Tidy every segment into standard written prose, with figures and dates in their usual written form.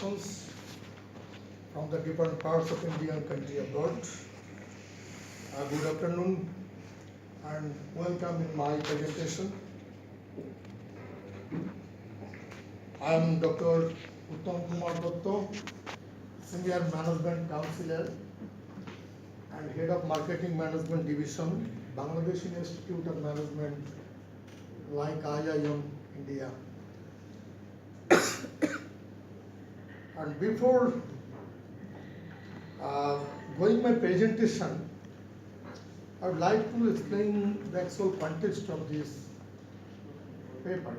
persons from the different parts of India and country abroad. Good afternoon and welcome in my presentation. I am Dr. Uttam Kumar Datta, Senior Management Counselor and Head of Marketing Management Division, Bangladesh Institute of Management, like IIM, India. And before going my presentation, I would like to explain the actual context of this paper.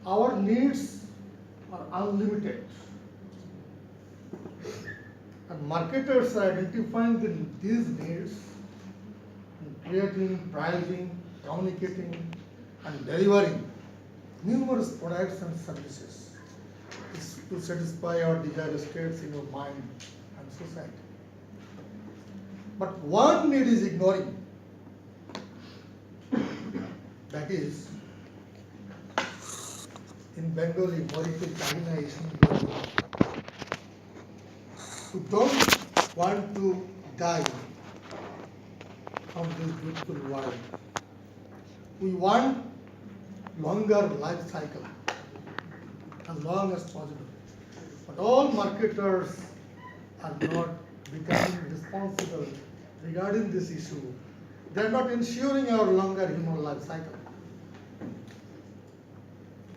Our needs are unlimited, and marketers are identifying these needs, and creating, pricing, communicating, and delivering numerous products and services to satisfy our desired states in our mind and society. But one need is ignoring, that is, in Bengali, Morike China is who don't want to die from this beautiful world. We want longer life cycle, as long as possible. But all marketers are not becoming responsible regarding this issue. They are not ensuring our longer human life cycle.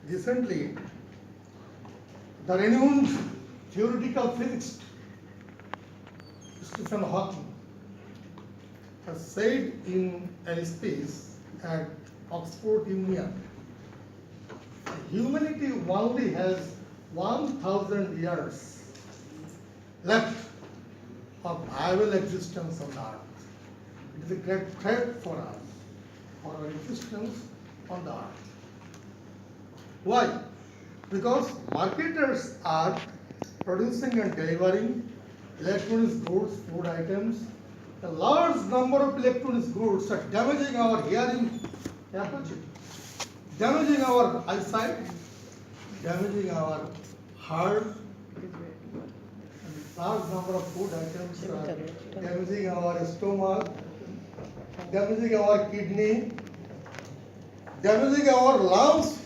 Recently, the renowned theoretical physicist Stephen Hawking has said in a speech at Oxford Union, humanity only has 1,000 years left of viable existence on the earth. It is a great threat for us, for our existence on the earth. Why? Because marketers are producing and delivering electronics goods, food items. A large number of electronics goods are damaging our hearing capacity, damaging our eyesight, damaging our heart. And a large number of food items are damaging our stomach, damaging our kidney, damaging our lungs.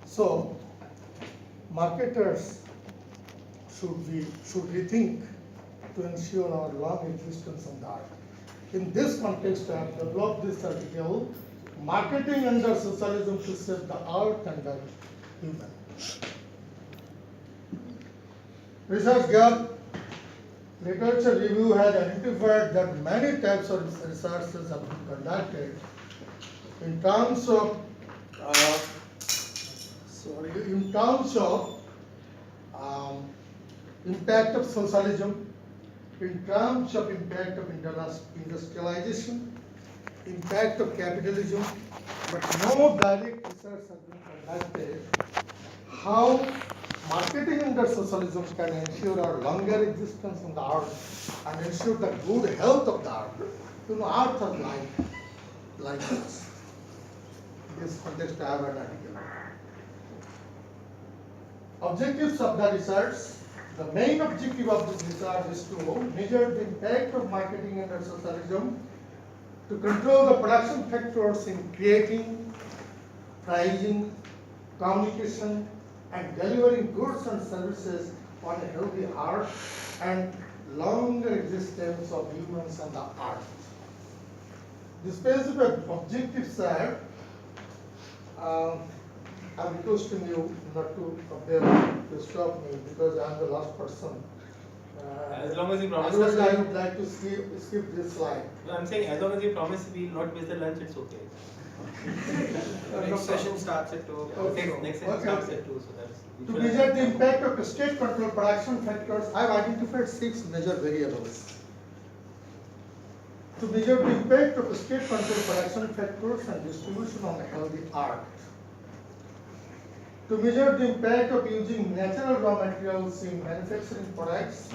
So, marketers should rethink to ensure our long existence on the earth. In this context, I have developed this article, Marketing Under Socialism to Save the Earth and the Human. Research gap literature review has identified that many types of researches have been conducted in terms of impact of socialism, in terms of impact of industrialization, impact of capitalism, but no direct research has been conducted how marketing under socialism can ensure our longer existence on the earth and ensure the good health of the earth. You know, earth is like this. In this context, I have an article. Objectives of the research. The main objective of this research is to measure the impact of marketing under socialism, to control the production factors in creating, pricing, communication, and delivering goods and services on a healthy earth and longer existence of humans on the earth. The specific objectives are I'm requesting you not to stop me because I'm the last person. As long as you promise otherwise, us, I would like to skip this slide. no, I'm saying as long as you promise we will not miss the lunch, it's okay. Next session starts at 2. Next session starts at 2, so that's. To measure the impact of state control production factors, I have identified 6 major variables. To measure the impact of state control production factors and distribution on a healthy earth. To measure the impact of using natural raw materials in manufacturing products,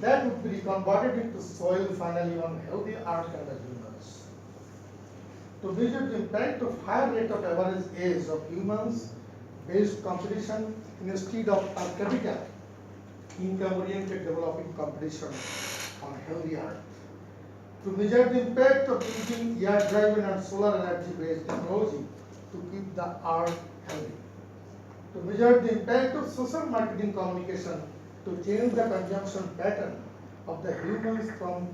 that would be converted into soil finally on healthy earth and the humans. To measure the impact of higher rate of average age of humans based competition instead of per capita income oriented developing competition on healthy earth. To measure the impact of using air driven and solar energy based technology to keep the earth healthy. To measure the impact of social marketing communication to change the consumption pattern of the humans from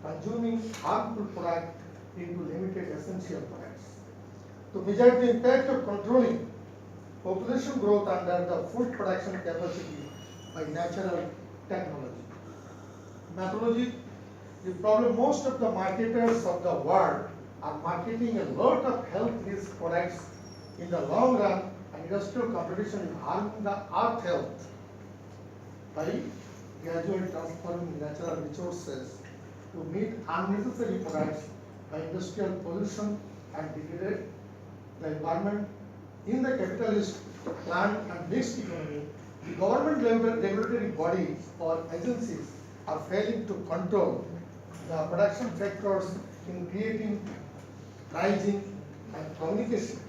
consuming harmful products into limited essential products. To measure the impact of controlling population growth under the food production capacity by natural technology. Methodology, the problem most of the marketers of the world are marketing a lot of health risk products in the long run, and industrial competition is harming the earth health by gradually transforming natural resources to meet unnecessary products by industrial pollution and degrade the environment. In the capitalist planned and mixed economy, the government regulatory bodies or agencies are failing to control the production factors in creating, pricing, and communication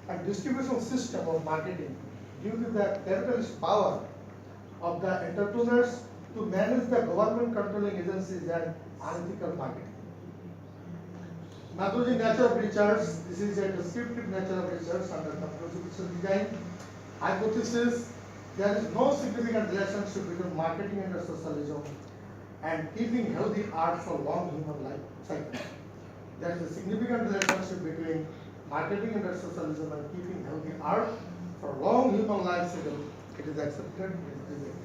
and distribution system of marketing due to the capitalist power of the entrepreneurs to manage the government controlling agencies and unethical marketing. Methodology nature of research, this is a descriptive nature of research under computer design. Hypothesis, there is no significant relationship between marketing and socialism and keeping healthy earth for long human life cycle. There is a significant relationship between marketing and socialism and keeping healthy earth for long human life cycle. It is accepted, it is rejected.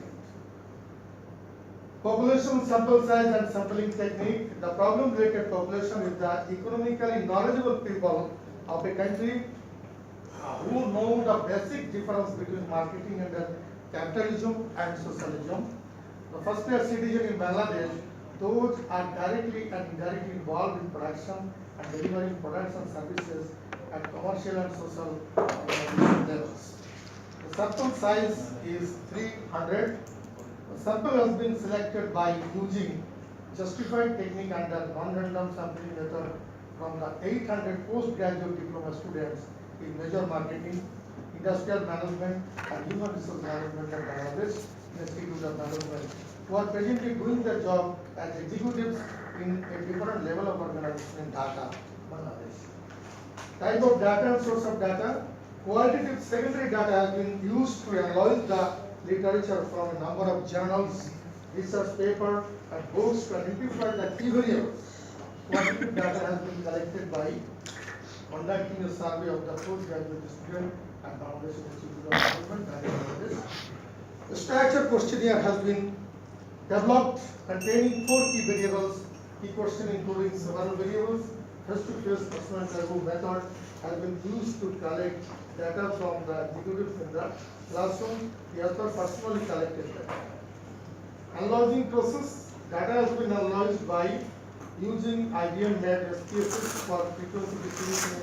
Population sample size and sampling technique. The problem related population is the economically knowledgeable people of a country who know the basic difference between marketing and capitalism and socialism. The first class citizen in Bangladesh, those are directly and indirectly involved in production and delivering products and services at commercial and social levels. The sample size is 300. The sample has been selected by using justified technique under non-random sampling method from the 800 postgraduate diploma students in major marketing, industrial management, and human resource management at Bangladesh Institute of Management, who are presently doing their job as executives in a different level of organization in Dhaka, Bangladesh. Type of data and source of data. Qualitative secondary data has been used to analyze the literature from a number of journals, research papers, and books to identify the key variables. Quantitative data has been collected by conducting a survey of the postgraduate student at Bangladesh Institute of Management, Bangladesh. The structure questionnaire has been developed containing 4 key variables. Key question including several variables. Face-to-face personal interview method has been used to collect data from the executives in the classroom. The author personally collected data. Analyzing process. Data has been analyzed by using IBM made SPSS for frequency distribution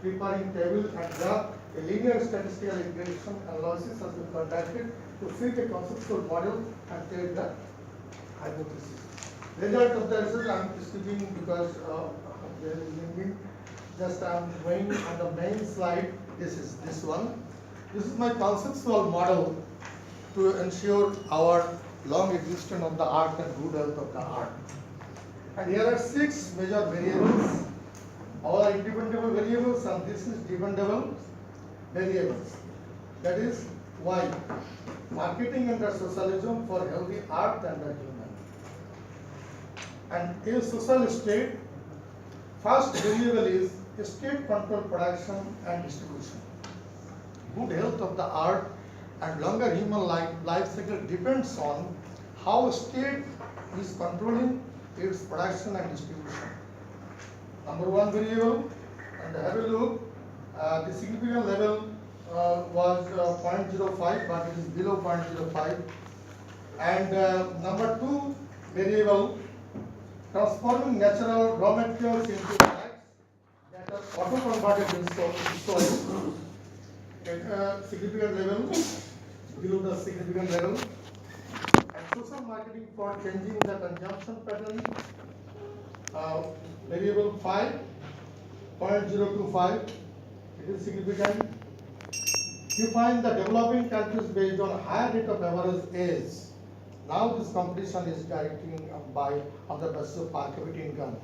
in preparing table and graph. A linear statistical regression analysis has been conducted to fit a conceptual model and test the hypothesis. Result of the research I am skipping because there is linking. Just I am going on the main slide. This is this one. This is my conceptual model to ensure our long existence of the earth and good health of the earth. And here are 6 major variables. All are independent variables, and this is dependable variables. That is why marketing under socialism for healthy earth and the human. And a social state, first variable is state control production and distribution. Good health of the earth and longer human life cycle depends on how state is controlling its production and distribution. Number 1 variable, and have a look. The significant level was 0.05, but it is below 0.05. And number 2 variable, transforming natural raw materials into products that are auto-converted in soil. At significant level, below the significant level. marketing for changing the consumption pattern. Variable 5.025. It is significant. Define the developing countries based on higher rate of average age. Now this competition is directing on the basis of per capita income.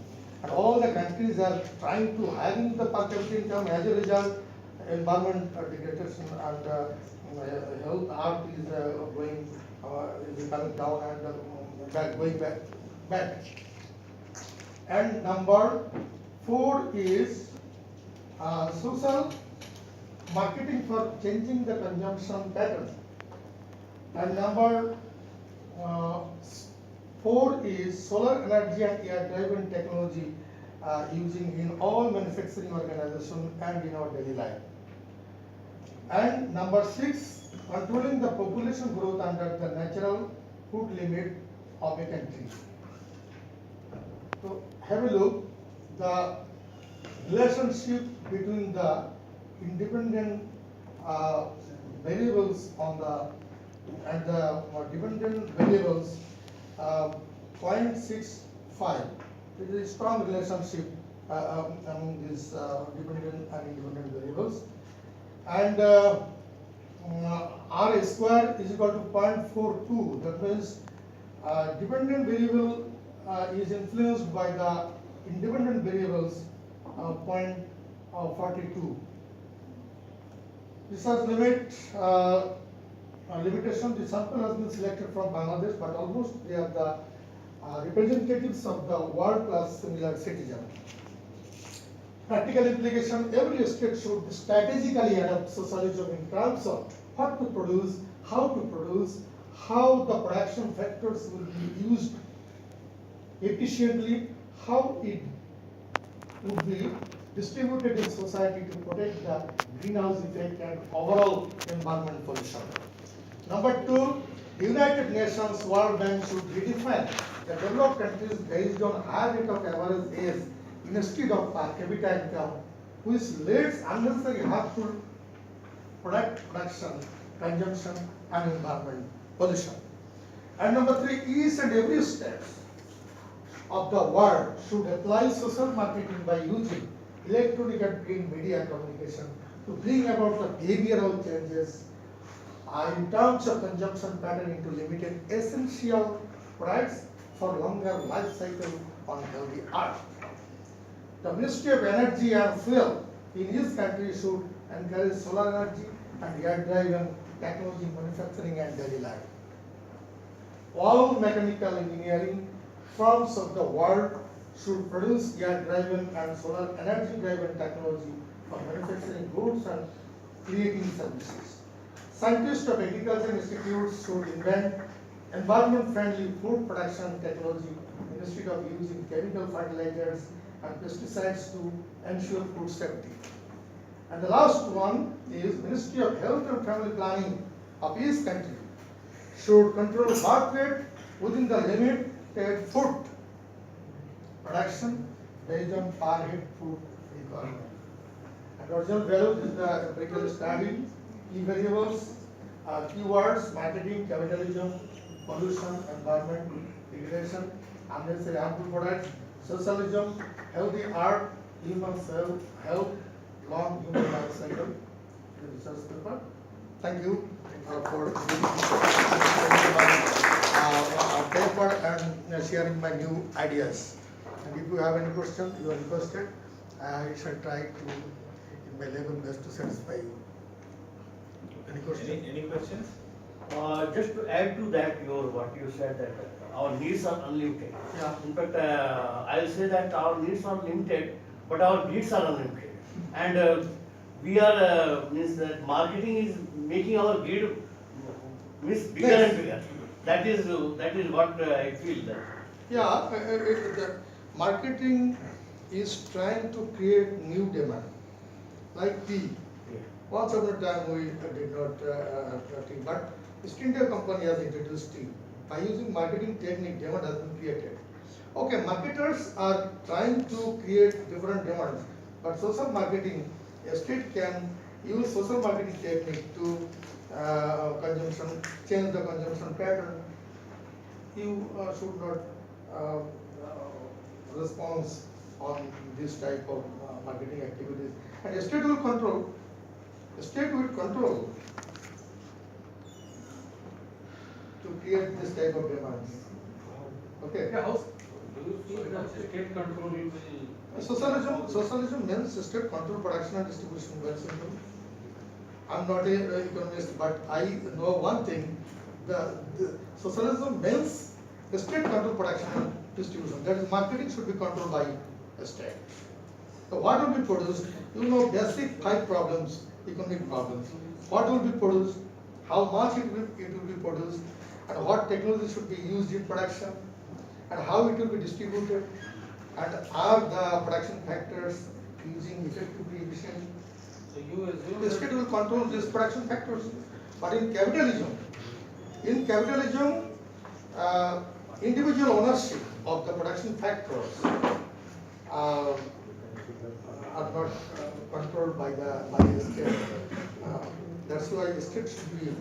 And all the countries are trying to having the per capita income. As a result, environment degradation and health art is coming down and going back. And number 4 is social marketing for changing the consumption pattern. And number 4 is solar energy and air-driven technology using in all manufacturing organizations and in our daily life. And number 6, controlling the population growth under the natural food limit of a country. So have a look the relationship between the independent variables on the and the dependent variables 0.65. There is a strong relationship among these dependent and independent variables. And R square is equal to 0.42. That means dependent variable is influenced by the independent variables 0.42. This has limitation. The sample has been selected from Bangladesh, but almost they are the representatives of the world plus similar citizen. Practical implication: every state should strategically adopt socialism in terms of what to produce, how the production factors will be used efficiently, how it would be distributed in society to protect the greenhouse effect and overall environment pollution. Number 2, United Nations World Bank should redefine the developed countries based on higher rate of average age instead of per capita income, which leads unnecessary harmful production, consumption and environment pollution. And number 3, each and every state of the world should apply social marketing by using electronic and print media communication to bring about the behavioral changes in terms of consumption pattern into limited essential products for longer life cycle on healthy earth. The Ministry of Energy and Fuel in each country should encourage solar energy and air-driven technology manufacturing and daily life. All mechanical engineering firms of the world should produce air-driven and solar energy-driven technology for manufacturing goods and creating services. Scientists of agriculture institutes should invent environment-friendly food production technology instead of using chemical fertilizers and pesticides to ensure food safety. And the last one is Ministry of Health and Family Planning of each country should control birth rate within the limited food production based on per head food requirement. And original value is the empirical study, key variables, keywords, marketing, capitalism, pollution, environment, degradation, unnecessary harmful products, socialism, healthy art, human health, long human life cycle. The research paper. Thank you for paper and sharing my new ideas. And if you have any question, you are requested. I shall try to, in my level best, to satisfy you. Any question? Any questions? Just to add to that, what you said that our needs are unlimited. Yeah. In fact, I'll say that our needs are limited, but our needs are unlimited. And we are means that marketing is making our greed means bigger Yes. and bigger. That is what I feel that. Yeah, the marketing is trying to create new demand, like tea. Yeah. Once upon a time we did not have tea, but East India Company has introduced tea. By using marketing technique, demand has been created. Okay, marketers are trying to create different demands, but social marketing, a state can use social marketing technique to consumption, change the consumption pattern you should not response on this type of marketing activities. And the state will control. The state will control to create this type of demands. Okay. Yeah, how do you feel that state control will? Socialism means state control production and distribution. Very simple. I'm not an economist, but I know one thing: the socialism means the state control production and distribution. That is, marketing should be controlled by the state. So what will be produced? You know, basic 5 problems, economic problems. What will be produced? How much it will be produced? And what technology should be used in production? And how it will be distributed? And are the production factors using effectively, efficiently? So you assume The state will control these production factors. But in capitalism, individual ownership of the production factors are not controlled by the state. That's why the state should be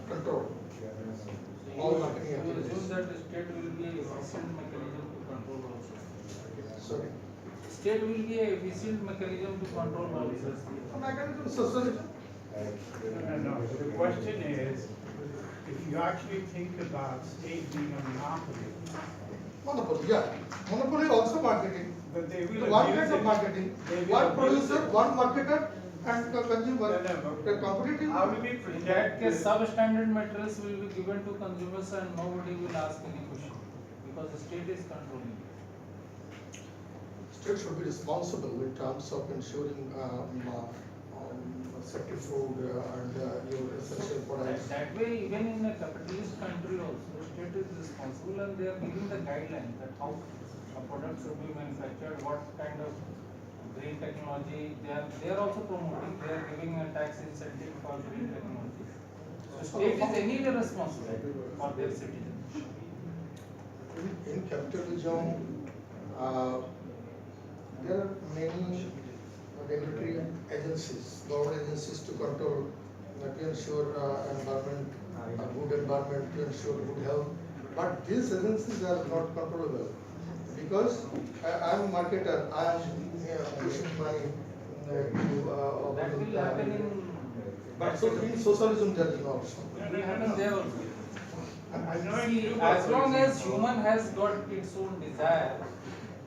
controlled. All marketing you activities. assume that the state will be an efficient mechanism to control also. Sorry. State will be an efficient mechanism to control also. Mechanism, socialism. No, the question is, if you actually think about state being a monopoly, Monopoly, yeah. Monopoly also marketing. but they will One abuse kind of it. marketing. They will One abuse producer, it. one marketer, and the consumer. No, no, They're competitive. How do we In protect that case, the- substandard materials will be given to consumers and nobody will ask any question because the state is controlling. State should be responsible in terms of ensuring safety food and your essential products. That way, even in a capitalist country also, state is responsible and they are giving the guidelines that how a product should be manufactured, what kind of green technology they are also promoting. They are giving a tax incentive for green technology. So state is anyway responsible for their citizens. In capitalism, there are many regulatory agencies, government agencies to control, to ensure environment, a good environment, to ensure good health. But these agencies are not controllable because I am a marketer. I am pushing money to. That will happen in. But so in socialism, there is no option. It will happen there also. I know See, you as long as human has got its own desire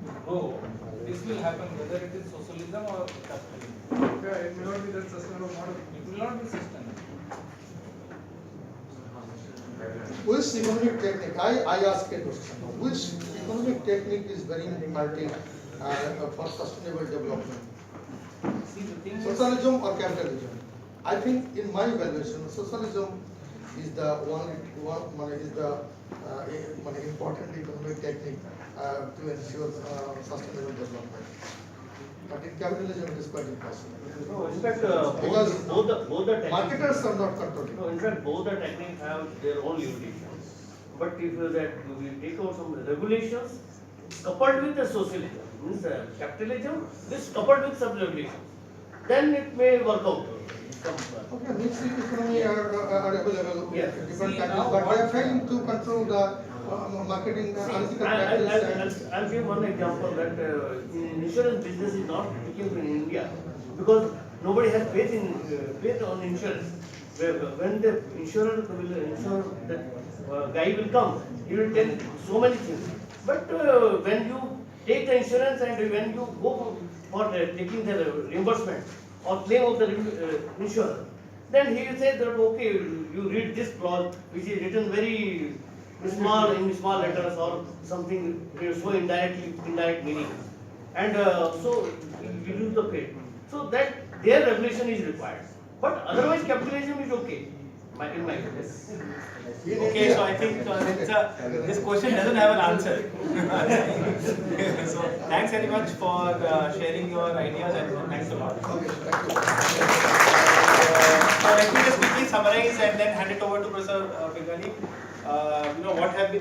to grow, this will happen whether it is socialism or capitalism. Yeah, it may not be that sustainable model. It will not be sustainable. Which economic technique? I ask a question. Which economic technique is very important for sustainable development? See, the thing is, Socialism or capitalism? I think, in my evaluation, socialism is the one important economic technique to ensure sustainable development. But in capitalism, it is quite impossible. No, in fact, Because both the techniques. Marketers are not controlling. No, in fact, both the techniques have their own limitations. But if we take out some regulations coupled with the socialism, means capitalism, this coupled with some regulations, then it may work out. Okay, mixed economy are available Yes. in different See, countries, now but they are what- failing to control the marketing unethical practice. I'll give one example that insurance business is not picking in India because nobody has faith on insurance. When the insurer will insure that guy will come, he will tell so many things. But when you take the insurance and when you go for taking the reimbursement or claim of the insurer, then he will say that okay, you read this clause which is written very small in small letters or something so indirect meaning, and so you lose the faith. So that their regulation is required. But otherwise capitalism is okay. In my case. Okay, so I think this question doesn't have an answer. So thanks very much for sharing your ideas and thanks a lot. Okay, thank you. Let me just quickly summarize and then hand it over to Professor Pingali. What have been